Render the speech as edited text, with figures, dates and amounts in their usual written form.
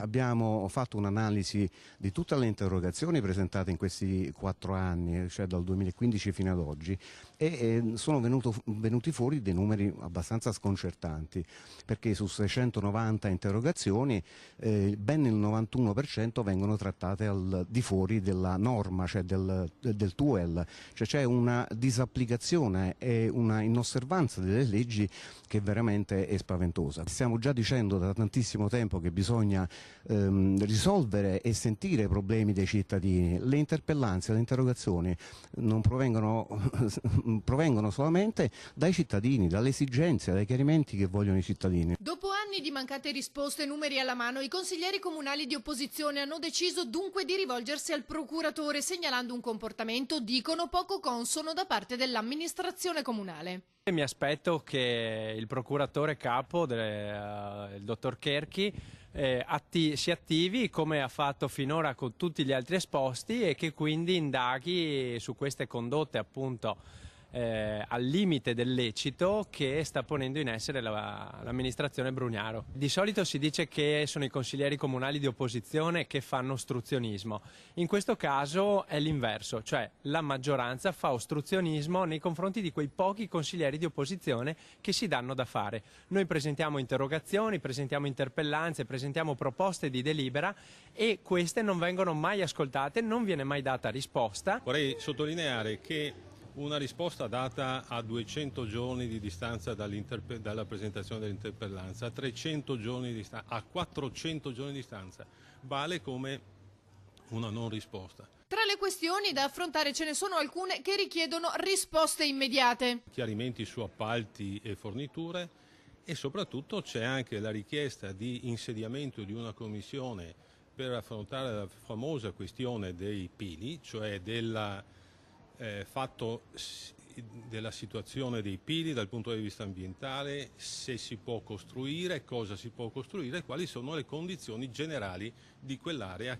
abbiamo fatto un'analisi di tutte le interrogazioni presentate in questi 4 anni, cioè dal 2015 fino ad oggi, e sono venuti fuori dei numeri abbastanza sconcertanti, perché su 690 interrogazioni ben il 91% vengono trattate al di fuori della norma, cioè del TUEL, cioè c'è una disapplicazione e una inosservanza delle leggi che veramente è spaventosa. Stiamo già dicendo da tantissimo tempo che bisogna risolvere e sentire i problemi dei cittadini. Le interpellanze, le interrogazioni non provengono solamente dai cittadini, dalle esigenze, dai chiarimenti che vogliono i cittadini. Dopo anni di mancate risposte, numeri alla mano, i consiglieri comunali di opposizione hanno deciso dunque di rivolgersi al procuratore, segnalando un comportamento, dicono, poco consono da parte dell'amministrazione comunale. Mi aspetto che il procuratore capo, il dottor Kerchi, si attivi come ha fatto finora con tutti gli altri esposti e che quindi indaghi su queste condotte appunto al limite del lecito che sta ponendo in essere l'amministrazione Brugnaro. Di solito si dice che sono i consiglieri comunali di opposizione che fanno ostruzionismo. In questo caso è l'inverso, cioè la maggioranza fa ostruzionismo nei confronti di quei pochi consiglieri di opposizione che si danno da fare. Noi presentiamo interrogazioni, presentiamo interpellanze, presentiamo proposte di delibera e queste non vengono mai ascoltate, non viene mai data risposta. Vorrei sottolineare che una risposta data a 200 giorni di distanza dalla presentazione dell'interpellanza, a 300 giorni di distanza, a 400 giorni di distanza, vale come una non risposta. Tra le questioni da affrontare ce ne sono alcune che richiedono risposte immediate. Chiarimenti su appalti e forniture e soprattutto c'è anche la richiesta di insediamento di una commissione per affrontare la famosa questione dei pili, cioè fatto della situazione dei pili dal punto di vista ambientale, se si può costruire, cosa si può costruire, quali sono le condizioni generali di quell'area.